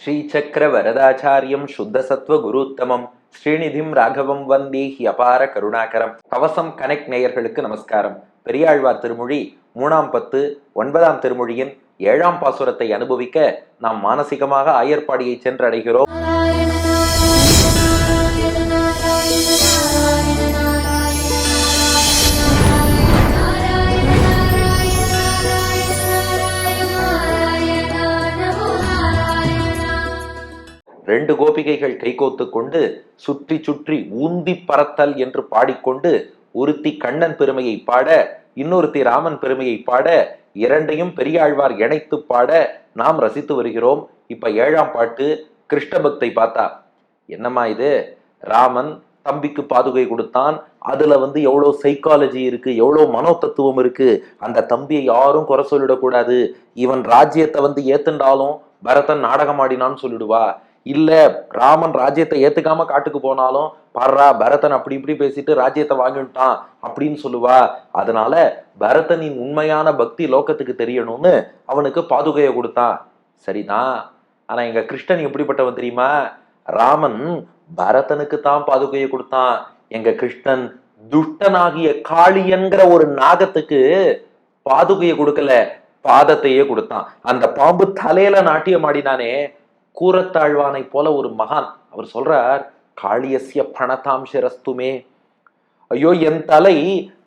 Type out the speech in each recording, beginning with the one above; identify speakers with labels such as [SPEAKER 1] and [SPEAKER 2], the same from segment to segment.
[SPEAKER 1] ஸ்ரீசக்கர வரதாச்சாரியம் சுத்தசத்வ குருத்தமம் ஸ்ரீநிதிம் ராகவம் வந்தே அபார கருணாகரம். கவசம் கனெக்ட் நேயர்களுக்கு நமஸ்காரம். பெரியாழ்வார் திருமொழி 3ஆம் பத்து 9ஆம் திருமொழியின் 7ஆம் பாசுரத்தை அனுபவிக்க நாம் மானசிகமாக ஆயர்பாடியை சென்றடைகிறோம். ரெண்டு கோபிகைகள் கைகோத்து கொண்டு சுற்றி சுற்றி ஊந்தி பறத்தல் என்று பாடிக்கொண்டு ஒருத்தி கண்ணன் பெருமையை பாட, இன்னொருத்தி ராமன் பெருமையை பாட, இரண்டையும் பெரியாழ்வார் இணைத்து பாட நாம் ரசித்து வருகிறோம். இப்ப 7ஆம் பாட்டு கிருஷ்ண பக்தை பார்த்தா என்னம்மா இது, ராமன் தம்பிக்கு பாதுகை கொடுத்தான், அதுல எவ்வளவு சைக்காலஜி இருக்கு, எவ்வளவு மனோ தத்துவம் இருக்கு, அந்த தம்பியை யாரும் குறை சொல்லிடக்கூடாது, இவன் ராஜ்யத்தை ஏத்துண்டாலும் பரதன் நாடகம் ஆடினான்னு சொல்லிடுவா, இல்ல ராமன் ராஜ்யத்தை ஏத்துக்காம காட்டுக்கு போனாலும் பாடுறா பரதன் அப்படி இப்படி பேசிட்டு ராஜ்யத்தை வாங்கிட்டான் அப்படின்னு சொல்லுவா. அதனால பரதனின் உண்மையான பக்தி லோகத்துக்கு தெரியணும்னு அவனுக்கு பாதுகையை கொடுத்தான். சரிதான், ஆனா எங்க கிருஷ்ணன் எப்படிப்பட்டவன் தெரியுமா? ராமன் பரதனுக்கு தான் பாதுகையை கொடுத்தான். எங்க கிருஷ்ணன் துஷ்டனாகிய காளியன்கிற ஒரு நாகத்துக்கு பாதுகையை கொடுக்கல, பாதத்தையே கொடுத்தான். அந்த பாம்பு தலையில நாட்டியம் ஆடினானே, கூரத்தாழ்வானை போல ஒரு மகான். அவர் சொல்றார், காளியஸ்ய பணதாம் சிரஸ்துமே. ஐயோ, என் தலை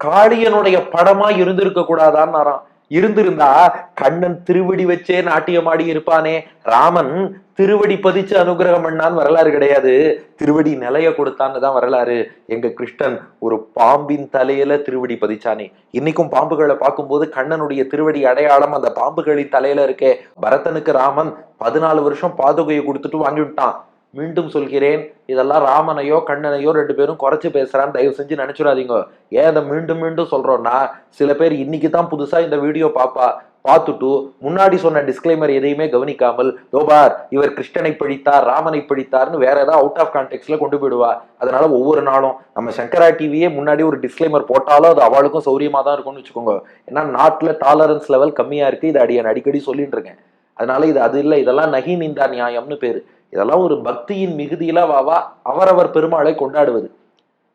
[SPEAKER 1] காளியனுடைய படமா இருந்திருக்க கூடாதான்னாராம். இருந்திருந்தா கண்ணன் திருவடி வச்சே நாட்டியமாடி இருப்பானே. ராமன் திருவடி பதிச்சு அனுகிரகம் பண்ணான்னு வரலாறு கிடையாது, திருவடி நிலைய கொடுத்தான்னு தான் வரலாறு. எங்க கிருஷ்ணன் ஒரு பாம்பின் தலையில திருவடி பதிச்சானே. இன்னைக்கும் பாம்புகளை பார்க்கும்போது கண்ணனுடைய திருவடி அடையாளம் அந்த பாம்புகளின் தலையில இருக்கே. பரதனுக்கு ராமன் 14 வருஷம் பாதுகையை கொடுத்துட்டு வாங்கிவிட்டான். மீண்டும் சொல்கிறேன், இதெல்லாம் ராமனையோ கண்ணனையோ 2 பேரும் குறைச்சு பேசுறான்னு தயவு செஞ்சு நினைச்சுடாதீங்க. ஏன் அதை மீண்டும் மீண்டும் சொல்றோம்னா, சில பேர் இன்னைக்கு தான் புதுசா இந்த வீடியோ பார்த்துட்டு முன்னாடி சொன்ன டிஸ்கிளைமர் எதையுமே கவனிக்காமல் தோபார் இவர் கிருஷ்ணனை பிடித்தார் ராமனை பிடித்தார்னு வேற ஏதாவது அவுட் ஆஃப் கான்டெக்ட்ல கொண்டு போயிடுவா. அதனால ஒவ்வொரு நாளும் நம்ம சங்கரா டிவியே முன்னாடி ஒரு டிஸ்கிளைமர் போட்டாலும் அது அவளுக்கும் சௌரியமா தான் இருக்கும்னு வச்சுக்கோங்க. ஏன்னா நாட்டுல டாலரன்ஸ் லெவல் கம்மியா இருக்கு, இது அடிக்கடி சொல்லிட்டு இருக்கேன். அதனால இது அது இல்லை, இதெல்லாம் நகி நிந்தா நியாயம்னு பேரு. இதெல்லாம் ஒரு பக்தியின் மிகுதியில வாவா அவரவர் பெருமாளை கொண்டாடுவது.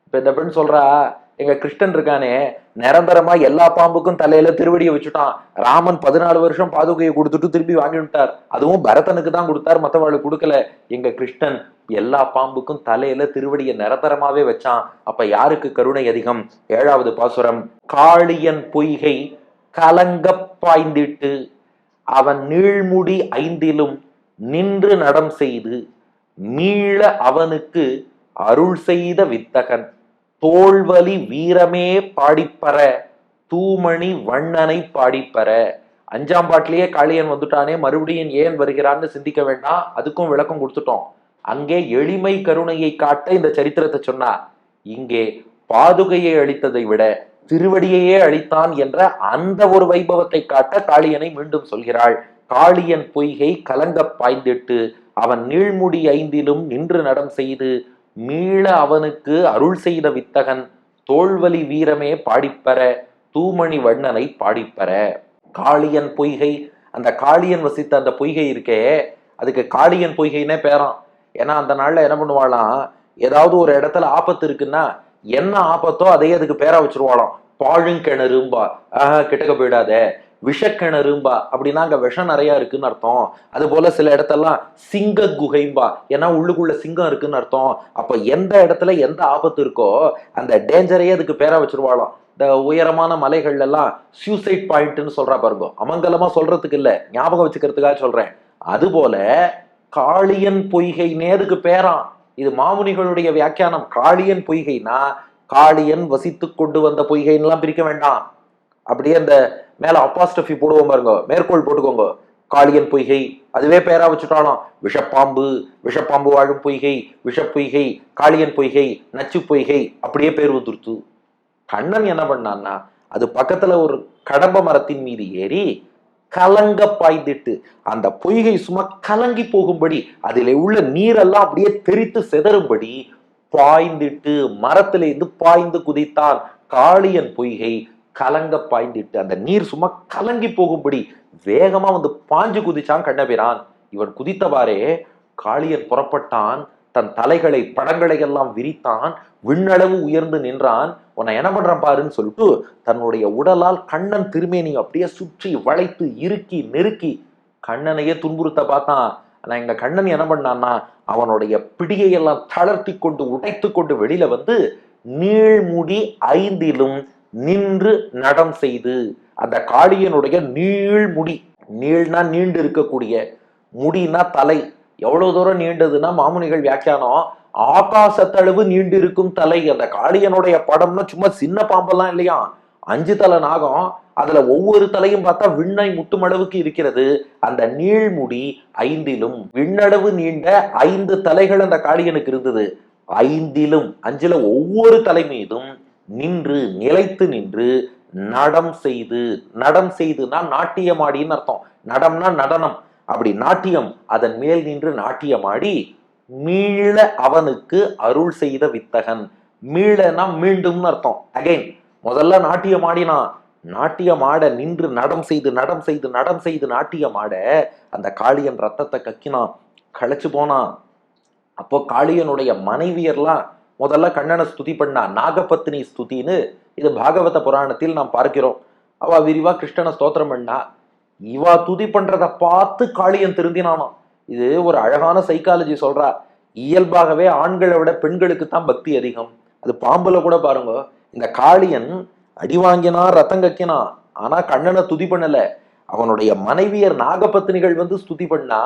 [SPEAKER 1] இப்ப இந்த பெண் சொல்றா, எங்க கிருஷ்ணன் இருக்கானே நிரந்தரமா எல்லா பாம்புக்கும் தலையில திருவடியை வச்சுட்டான். ராமன் 14 வருஷம் பாதுகையை கொடுத்துட்டு திருப்பி வாங்கிவிட்டார். அதுவும் பரதனுக்கு தான் கொடுத்தார், மற்றவர்களுக்கு கொடுக்கல. எங்க கிருஷ்ணன் எல்லா பாம்புக்கும் தலையில திருவடியை நிரந்தரமாவே வச்சான். அப்ப யாருக்கு கருணை அதிகம்? 7வது பாசுரம். காளியன் பொய்கை கலங்க பாய்ந்திட்டு அவன் நீழ்முடி 5லும் நின்று நடம் செய்து மீள அவனுக்கு அருள் செய்த வித்தகன் தோல்வலி வீரமே பாடிப்பற தூமணி வண்ணனை பாடிப்பற. 5ஆம் பாட்டிலேயே காளியன் வந்துட்டானே, மறுபடியும் ஏன் வருகிறான்னு சிந்திக்க வேண்டாம், அதுக்கும் விளக்கம் கொடுத்துட்டோம். அங்கே எளிமை கருணையை காட்ட இந்த சரித்திரத்தை சொன்னா, இங்கே பாதுகையை அளித்ததை விட திருவடியையே அளித்தான் என்ற அந்த ஒரு வைபவத்தை காட்ட காளியனை மீண்டும் சொல்கிறாள். காளியன் பொய்கை கலங்க பாய்ந்திட்டு அவன் நீழ்முடி 5லும் நின்று நடம் செய்து மீள அவனுக்கு அருள் செய்த வித்தகன் தோல்வலி வீரமே பாடிப்பற தூமணி வண்ணனை பாடிப்பற. காளியன் பொய்கை, அந்த காளியன் வசித்த அந்த பொய்கை இருக்கே, அதுக்கு காளியன் பொய்கைன்னே பேராம். ஏன்னா அந்த நாள்ல என்ன பண்ணுவாளாம், ஏதாவது ஒரு இடத்துல ஆபத்து இருக்குன்னா என்ன ஆபத்தோ அதையே அதுக்கு பேரா வச்சிருவாளாம். பாழுங்கிணறும்பா, கிட்டக்க போயிடாத. விஷக்கிணறும்பா, அப்படின்னா அங்க விஷம் நிறைய இருக்குன்னு அர்த்தம். அது போல சில இடத்தெல்லாம் சிங்க குகைம்பா, ஏன்னா உள்ளுக்குள்ள சிங்கம் இருக்குன்னு அர்த்தம். அப்ப எந்த இடத்துல எந்த ஆபத்து இருக்கோ அந்த டேஞ்சரையே அதுக்கு பேரா வச்சிருவாளாம். இந்த உயரமான மலைகள்ல எல்லாம் சூசைட் பாயிண்ட்னு சொல்றா பாருங்க, அமங்கலமா சொல்றதுக்கு இல்ல, ஞாபகம் வச்சுக்கிறதுக்காக சொல்றேன். அது போல காளியன் பொய்கை நேருக்கு பேராம். இது மாமுனிகளுடைய வியாக்கியானம். காளியன் பொய்கைனா காளியன் வசித்து கொண்டு வந்த பொய்கைன்னு பிரிக்க வேண்டாம். அப்படியே அந்த மேல அப்பாஸ்டபி போடுவோம் பாருங்க, மேற்கோள் போட்டுக்கோங்க. காளியன் பொய்கை அதுவே பேரா வச்சுட்டாலும் விஷப்பாம்பு வாழும் பொய்கை, விஷப்பொய்கை, காளியன் பொய்கை, நச்சு பொய்கை, அப்படியே பேர் வந்துருத்து. கண்ணன் என்ன பண்ணான்னா, அது பக்கத்துல ஒரு கடம்ப மரத்தின் மீது ஏறி கலங்க பாய்ந்திட்டு அந்த பொய்கை சும்மா கலங்கி போகும்படி அதிலே உள்ள நீரெல்லாம் அப்படியே தெரித்து செதறும்படி பாய்ந்திட்டு மரத்தில இருந்து பாய்ந்து குதித்தான். காளியன் பொய்கை கலங்க பாய்ந்திட்டு அந்த நீர் சும்மா கலங்கி போகும்படி வேகமா பாஞ்சு குதிச்சான் கண்ணபிரான். இவன் குதித்தவாறே காளியன் புறப்பட்டான், தன் தலைகளை படங்களை எல்லாம் விரித்தான், விண்ணளவு உயர்ந்து நின்றான். உன்னை என்ன பண்றான் பாருன்னு சொல்லிட்டு தன்னுடைய உடலால் கண்ணன் திருமேனி அப்படியே சுற்றி வளைத்து இறுக்கி நெருக்கி கண்ணனையே துன்புறுத்த பார்த்தான். ஆனா எங்க கண்ணன் என்ன பண்ணான்னா அவனுடைய பிடியை எல்லாம் தளர்த்தி கொண்டு உடைத்து கொண்டு வெளியில வந்து நீள்முடி 5லும் நின்று நடம் செய்து, அந்த காளியனுடைய நீள்முடி, நீள்னா நீண்டு இருக்கக்கூடிய, முடினா தலை, எவ்வளவு தூரம் நீண்டதுன்னா மாமுனிகள் வியாக்கியானம் ஆகாசத்தளவு நீண்டு இருக்கும் தலை. அந்த காளியனுடைய படம்னா சும்மா சின்ன பாம்பெல்லாம் இல்லையா, 5 தலை நாகம், அதுல ஒவ்வொரு தலையும் பார்த்தா விண்ணை முட்டுமளவுக்கு இருக்கிறது. அந்த நீள்முடி 5லும், விண்ணளவு நீண்ட 5 தலைகள் அந்த காளியனுக்கு இருந்தது. 5லும் 5ல ஒவ்வொரு தலை மீதும் நின்று நிலைத்து நின்று நடம் செய்து, நடம் செய்துனா நாட்டியமாடின்னு அர்த்தம். நடம்னா நடனம், அப்படி நாட்டியம், அதன் மேல் நின்று நாட்டியமாடி மீள அவனுக்கு அருள் செய்த வித்தகன். மீளனா மீண்டும்னு அர்த்தம், அகைன். முதல்ல நாட்டியமாடினா, நாட்டியமாட நின்று நடம் செய்து நடம் செய்து நடம் செய்து நாட்டியமாட அந்த காளியன் ரத்தத்தை கக்கினான், களைச்சு போனான். அப்போ காளியனுடைய மனைவியர்லாம் முதல்ல கண்ணனை ஸ்துதி பண்ணா, நாகபத்தினி ஸ்துதின்னு இது பாகவத புராணத்தில் நாம் பார்க்கிறோம். அவ விரிவா கிருஷ்ணனை ஸ்தோத்திரம் பண்ணா. இவா துதி பண்றதை பார்த்து காளியன் திருந்தினானாம். இது ஒரு அழகான சைக்காலஜி சொல்றா. இயல்பாகவே ஆண்களை விட பெண்களுக்கு தான் பக்தி அதிகம். அது பாம்புல கூட பாருங்க, இந்த காளியன் அடி வாங்கினா ரத்தம் கக்கினான், ஆனா கண்ணனை துதி பண்ணல. அவனுடைய மனைவியர் நாகபத்தினிகள் வந்து ஸ்துதி பண்ணா,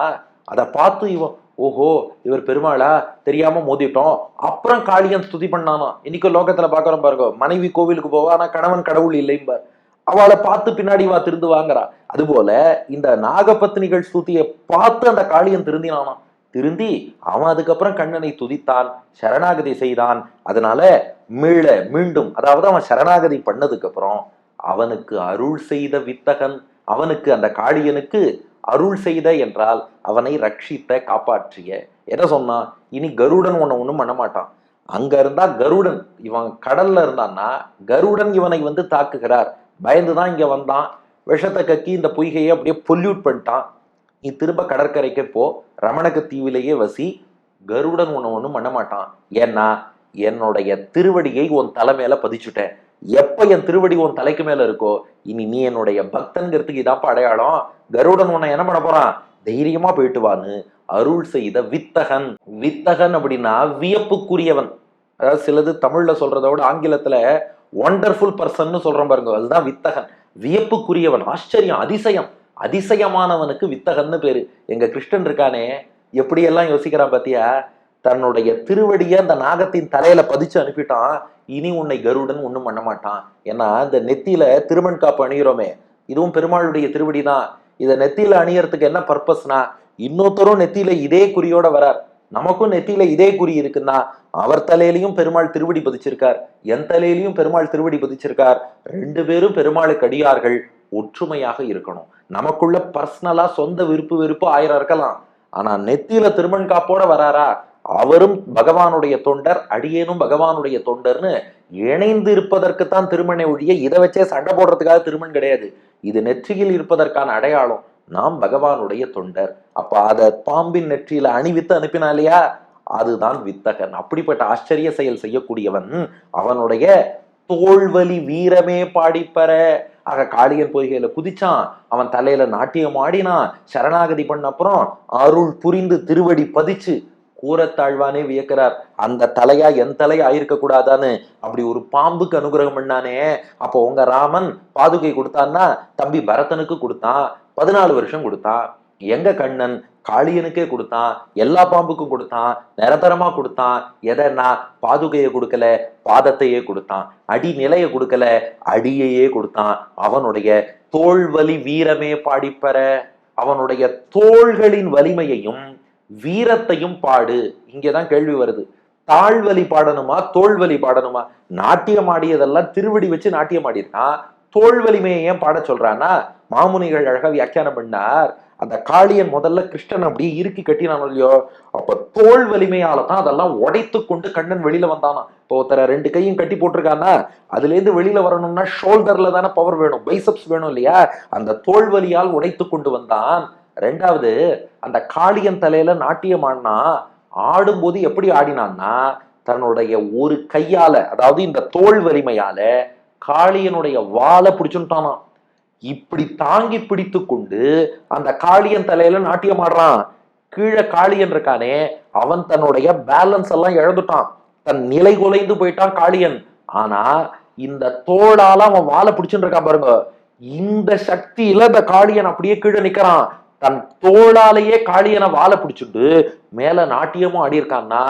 [SPEAKER 1] அதை பார்த்து இவன் ஓஹோ இவர் பெருமாளா தெரியாம மோதிட்டோம், அப்புறம் காளியன் ஸ்துதி பண்ணானா. இன்னைக்கு லோகத்துல பாக்குறோம் பாருங்க, மனைவி கோவிலுக்கு போவா, ஆனா கணவன் கடவுள் இல்லைம்பார். அவளை பார்த்து பின்னாடி வா திருந்து வாங்குறா. அதுபோல இந்த நாகபத்தினிகள் ஸ்துதியை பார்த்து அந்த காளியன் திருந்தினானா. திருந்தி அவன் அதுக்கப்புறம் கண்ணனை துதித்தான், சரணாகதி செய்தான். அதனால மீள மீண்டும், அதாவது அவன் சரணாகதி பண்ணதுக்கு அப்புறம் அவனுக்கு அருள் செய்த வித்தகன், அவனுக்கு அந்த காளியனுக்கு அருள் செய்த என்றால் அவனை ரட்சித்த காப்பாற்றிய. என்ன சொன்னா, இனி கருடன் உன்னை ஒண்ணும் பண்ண மாட்டான். அங்க இருந்தா கருடன், இவன் கடல்ல இருந்தான்னா கருடன் இவனை வந்து தாக்குகிறார், பயந்துதான் இங்க வந்தான், விஷத்தை கக்கி இந்த பொய்கையை அப்படியே பொல்யூட் பண்ணிட்டான். நீ திரும்ப கடற்கரைக்கு போ, ரமணக்கு தீவிலேயே வசி, கருடன் உன்னை ஒண்ணும் பண்ண மாட்டான். ஏன்னா என்னுடைய திருவடியை உன் தலை மேல பதிச்சுட்டேன். எப்ப என் திருவடி உன் தலைக்கு மேல இருக்கோ இனி நீ என்னுடைய பக்தன்கிறதுக்கு இதாப்ப அடையாளம். கருடன் உன்னை என்ன பண்ண போறான், தைரியமா போயிட்டு வான்னு அருள் செய்த வித்தகன். வித்தகன் அப்படின்னா வியப்புக்குரியவன். அதாவது சிலது தமிழ்ல சொல்றத விட ஆங்கிலத்துல ஒண்டர்ஃபுல் பர்சன் சொல்றோம் பாருங்க, அதுதான் வித்தகன். வியப்புக்குரியவன், ஆச்சரியம், அதிசயம், அதிசயமானவனுக்கு வித்தகன்னு பேரு. எங்க கிருஷ்ணன் இருக்கானே எப்படியெல்லாம் யோசிக்கிறான் பாத்தியா, தன்னுடைய திருவடியை அந்த நாகத்தின் தலையில பதிச்சு அனுப்பிட்டான். இனி உன்னை கருடன் ஒண்ணும் பண்ண மாட்டான். ஏன்னா இந்த நெத்தியில திருமண் காப்பு அணிகிறோமே, இதுவும் பெருமாளுடைய திருவடி தான். இதை நெத்தியில அணியறதுக்கு என்ன பர்பஸ்னா, இன்னொருத்தரும் நெத்தியில இதே குறியோட வரார், நமக்கும் நெத்தியில இதே குறி இருக்குன்னா அவர் தலையிலையும் பெருமாள் திருவடி பதிச்சிருக்கார், என் தலையிலையும் பெருமாள் திருவடி பதிச்சிருக்கார். 2 பேரும் பெருமாளுக்கு அடியார்கள், ஒற்றுமையாக இருக்கணும். நமக்குள்ள பர்சனலா சொந்த விருப்பு வெறுப்பு 1000 இருக்கலாம், ஆனா நெத்தியில திருமண் காப்போட வராரா, அவரும் பகவானுடைய தொண்டர், அடியேனும் பகவானுடைய தொண்டர்னு இணைந்து இருப்பதற்குத்தான் திருமணை ஒழிய இதை வச்சே சண்டை போடுறதுக்காக திருமண் கிடையாது. இது நெற்றியில் இருப்பதற்கான அடையாளம், நாம் பகவானுடைய தொண்டர். அப்ப அத பாம்பின் நெற்றியில அணிவித்து அனுப்பினா இல்லையா, அதுதான் வித்தகன். அப்படிப்பட்ட ஆச்சரிய செயல் செய்யக்கூடியவன். அவனுடைய தோல்வலி வீரமே பாடிப்பற. ஆக காளியன் பொய்கையில குதிச்சான், அவன் தலையில நாட்டியம் ஆடினான், சரணாகதி பண்ண அப்புறம் அருள் புரிந்து திருவடி பதிச்சு கூறத்தாழ்வானே வியக்கிறார். அந்த தலையா என் தலையா ஆயிருக்க கூடாதான்னு அப்படி ஒரு பாம்புக்கு அனுகிரகம் பண்ணானே. அப்போ உங்க ராமன் பாதுகை கொடுத்தான்னா தம்பி பரதனுக்கு கொடுத்தான், 14 வருஷம் கொடுத்தான். எங்க கண்ணன் காளியனுக்கே கொடுத்தான், எல்லா பாம்புக்கும் கொடுத்தான், நிரந்தரமா கொடுத்தான். எதனா பாதுகையை கொடுக்கல, பாதத்தையே கொடுத்தான். அடி நிலைய கொடுக்கல, அடியையே கொடுத்தான். அவனுடைய தோள்வலி வீரமே பாடிப்பற. அவனுடைய தோள்களின் வலிமையையும் வீரத்தையும் பாடு. இங்கதான் கேள்வி வருது, தாழ்வலி பாடணுமா தோல்வலி பாடணுமா? நாட்டியம் ஆடியதெல்லாம் திருவடி வச்சு நாட்டியம் ஆடிருக்கான், தோல் வலிமையை ஏன் பாட சொல்றான்னா மாமுனிகள் அழகா வியாக்கியானம் பண்ணார். அந்த காளியன் முதல்ல கிருஷ்ணன் அப்படியே இறுக்கி கட்டினான் இல்லையோ, அப்ப தோல் வலிமையால தான் அதெல்லாம் உடைத்து கொண்டு கண்ணன் வெளியில வந்தானா. இப்போ ஒருத்தர 2 கையும் கட்டி போட்டிருக்கானா, அதுல இருந்து வெளியில வரணும்னா ஷோல்டர்ல தானே பவர் வேணும், பைசப்ஸ் வேணும் இல்லையா, அந்த தோல் வலியால் உடைத்து கொண்டு வந்தான். ரெண்டாவது, அந்த காளியன் தலையில நாட்டியம் ஆடினா, ஆடும்போது எப்படி ஆடினான்னா, தன்னுடைய ஒரு கையால, அதாவது இந்த தோல் வலிமையால காளியனுடைய வாலை பிடிச்சுட்டானா. இப்படி தாங்கி பிடித்து கொண்டு அந்த காளியன் தலையில நாட்டியம் ஆடுறான். கீழே காளியன் இருக்கானே, அவன் தன்னுடைய பேலன்ஸ் எல்லாம் இழந்துட்டான், தன் நிலை குலைந்து போயிட்டான் காளியன். ஆனா இந்த தோளால அவன் வாழை பிடிச்சுட்டு இருக்கான் பாருங்க. இந்த சக்தியில இந்த காளியன் அப்படியே கீழே நிக்கிறான். தன் தோளாலேயே காளியனை வாழை பிடிச்சிட்டு மேல நாட்டியமும் ஆடி இருக்கான்னா,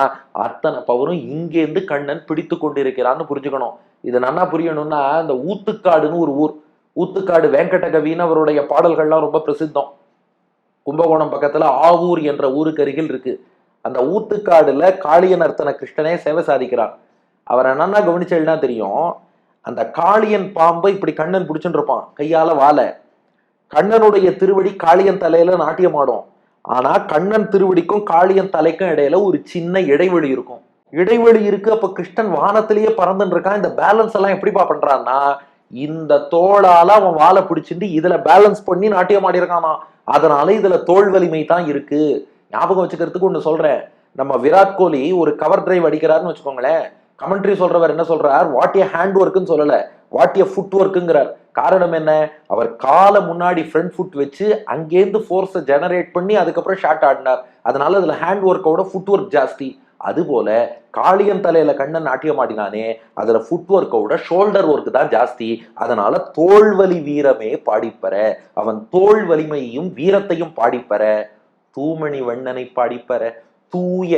[SPEAKER 1] அத்தனை பவரும் இங்கேருந்து கண்ணன் பிடித்து கொண்டிருக்கிறான்னு புரிஞ்சுக்கணும். இது நல்லா புரியணும்னா, இந்த ஊத்துக்காடுன்னு ஒரு ஊர், ஊத்துக்காடு வெங்கடகவின்னு அவருடைய பாடல்கள்லாம் ரொம்ப பிரசித்தம். கும்பகோணம் பக்கத்துல ஆவூர் என்ற ஊருக்கு அருகில் இருக்கு. அந்த ஊத்துக்காடுல காளியன் அர்த்தன கிருஷ்ணனே சேவை சாதிக்கிறார். அவர் என்னன்னா கவனிச்சேன்னா தெரியும், அந்த காளியன் பாம்பை இப்படி கண்ணன் பிடிச்சுட்டு இருப்பான் கையால வாழை. கண்ணனுடைய திருவடி காளியன் தலையில நாட்டியம் ஆடும். ஆனா கண்ணன் திருவடிக்கும் காளியன் தலைக்கும் இடையில ஒரு சின்ன இடைவெளி இருக்கும். இடைவெளி இருக்கு. அப்ப கிருஷ்ணன் வானத்திலேயே பறந்துட்டு இருக்கான். இந்த பேலன்ஸ் எல்லாம் எப்படிப்பா பண்றான்னா, இந்த தோளால அவன் வாழை பிடிச்சிட்டு இதுல பேலன்ஸ் பண்ணி நாட்டியம் ஆடி இருக்கானா. அதனால இதுல தோல் வலிமை தான் இருக்கு. ஞாபகம் வச்சுக்கிறதுக்கு ஒண்ணு சொல்றேன். நம்ம விராட் கோலி ஒரு கவர் டிரைவ் அடிக்கிறாருன்னு வச்சுக்கோங்களேன், கமெண்ட்ரி சொல்றவர் என்ன சொல்றார், வாட் ஏ ஹேண்ட் ஒர்க்குன்னு சொல்லல, வாட் ஏ ஃபுட் ஒர்க்குங்கிறார். காரணம் என்ன, அவர் காலை முன்னாடி ஃப்ரண்ட் ஃபுட் வச்சு அங்கேருந்து ஃபோர்ஸை ஜெனரேட் பண்ணி அதுக்கப்புறம் ஷாட் ஆடினார். அதனால அதுல ஹேண்ட் ஒர்க்கோட ஃபுட் ஒர்க் ஜாஸ்தி. அதுபோல காளியன் தலையில கண்ணன் நாட்டியம் ஆடினானே, அதுல ஃபுட் ஒர்க்கோட ஷோல்டர் ஒர்க் தான் ஜாஸ்தி. அதனால தோல்வலி வீரமே பாடிப்பற, அவன் தோல் வலிமையையும் வீரத்தையும் பாடிப்பற. தூமணி வண்ணனை பாடிப்பற, தூய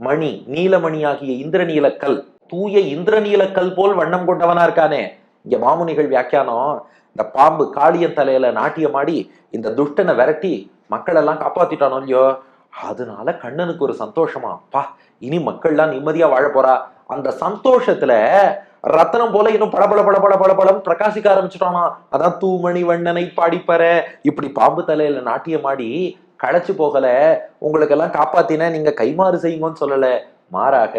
[SPEAKER 1] மணி நீலமணியாகிய இந்திரநீலக்கல், தூய இந்திரநீலக்கல் போல் வண்ணம் கொண்டவனா இருக்கானே. இங்க மாமுனிகள் வியாக்கியானம், இந்த பாம்பு காளியன் தலையில நாட்டியமாடி இந்த துஷ்டனை விரட்டி மக்கள் எல்லாம் காப்பாத்திட்டானோ இல்லையோ, அதனால கண்ணனுக்கு ஒரு சந்தோஷமா, பா இனி மக்கள்லாம் நிம்மதியா வாழ போறா. அந்த சந்தோஷத்துல ரத்தனம் போல இன்னும் பளபள பளபள பளபளம் பிரகாசிக்க ஆரம்பிச்சுட்டானா. அதான் தூமணி வண்ணனை பாடிப்பற. இப்படி பாம்பு தலையில நாட்டியமாடி களைச்சு போகல, உங்களுக்கு எல்லாம் காப்பாத்தின நீங்க கைமாறு செய்யுங்கன்னு சொல்லல, மாறாக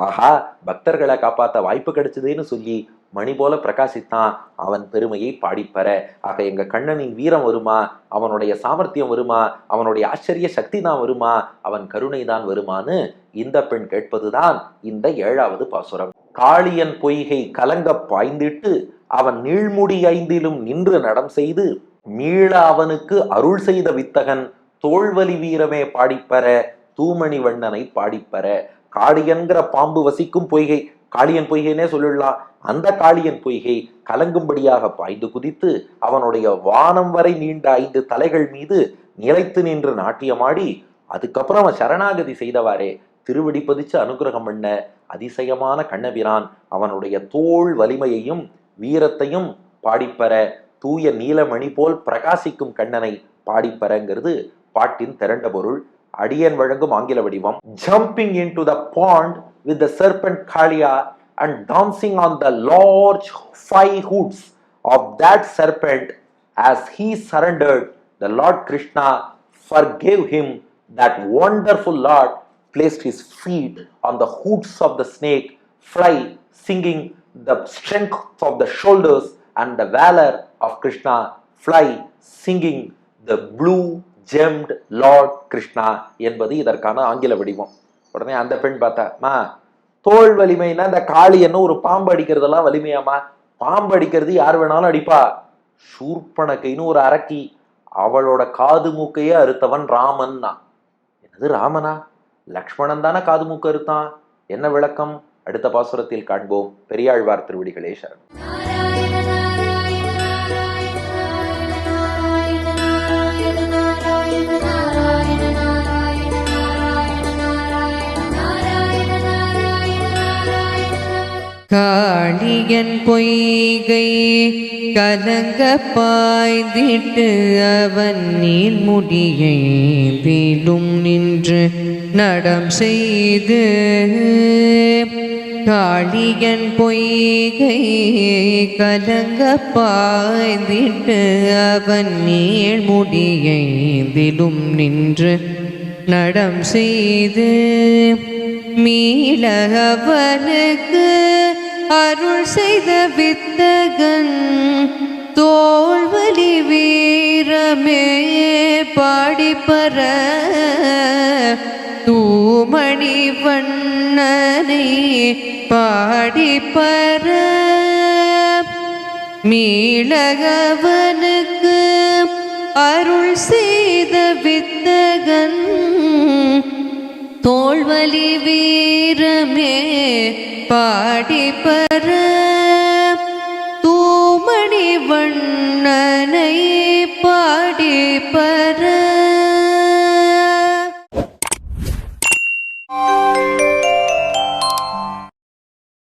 [SPEAKER 1] ஆஹா பக்தர்களை காப்பாத்த வாய்ப்பு கிடைச்சதுன்னு சொல்லி மணி போல பிரகாசித்தான், அவன் பெருமையை பாடிப்பற. ஆக எங்க கண்ணனின் வீரம் வருமா, அவனுடைய சாமர்த்தியம் வருமா, அவனுடைய ஆச்சரிய சக்தி தான் வருமா, அவன் கருணை தான் வருமானு இந்த பெண் கேட்பதுதான் இந்த 7வது பாசுரம். காளியன் பொய்கை கலங்க பாய்ந்திட்டு அவன் நீழ்முடி 5லும் நின்று நடம் செய்து மீள அவனுக்கு அருள் செய்த வித்தகன் தோல்வலி வீரமே பாடிப்பற, தூமணி வண்ணனை பாடிப்பற. காளியன்கிற பாம்பு வசிக்கும் பொய்கை, காளியன் பொய்கைனே சொல்லிடலாம். அந்த காளியன் பொய்கை கலங்கும்படியாக பாய்ந்து குதித்து அவனுடைய வானம் வரை நீண்ட 5 தலைகள் மீது நிலைத்து நின்று நாட்டியமாடி அதுக்கப்புறம் அவன் சரணாகதி செய்தவாறே திருவடி பதிச்சு அனுகிரகம் பண்ண அதிசயமான கண்ணபிரான் அவனுடைய தோல் வலிமையையும் வீரத்தையும் பாடிப்பற, தூய நீலமணி போல் பிரகாசிக்கும் கண்ணனை பாடிப்பறங்கிறது பாட்டின் திரண்ட பொருள். அடியன் வழங்கும் ஆங்கில வடிவம். Jumping into the pond with the serpent Kalia and dancing on the large 5 hoods of that serpent as he surrendered, the Lord Krishna forgave him. That wonderful Lord placed his feet on the hoods of the snake, fly singing the strength of the shoulders and the valor of Krishna, fly singing the blue gemmed Lord Krishna என்பது இதற்கான ஆங்கில வடிவம். உடனே அந்த பெண் பார்த்தா, தோல் வலிமைனா இந்த காளியன்னு ஒரு பாம்பு அடிக்கிறதெல்லாம் வலிமையாமா? பாம்பு அடிக்கிறது யார் வேணாலும் அடிப்பா. சூர்பனகைன்னு ஒரு அரக்கி, அவளோட காது மூக்கையே அறுத்தவன் ராமன். என்னது ராமனா? லக்ஷ்மணன் தானே காது மூக்கு அறுத்தான். என்ன விளக்கம் அடுத்த பாசுரத்தில் காண்போம். பெரியாழ்வார் திருவடிகளே சரணம்.
[SPEAKER 2] காளியன் பொய்கை கலங்க பாய்ந்திட்டு அவன் நீள்முடியை வீலும் நின்று நடம் செய்து, காளியன் பொய்கை கலங்க பாய்ந்திட்டு அவன் நீள்முடியை வீலும் நின்று நடம் செய்து மீள அவனுக்கு அருள் செய்த வித்தகன் தோல்வலி வீரமே வீரமே பாடிப்பற தூமணி வண்ணனை பாடிப்பற மீளகவனுக்கு அருள் செய்த வித்தகன் தோள்வலி வீரமே பாடிப்பற தூமணி வண்ணனை பாடிப்பற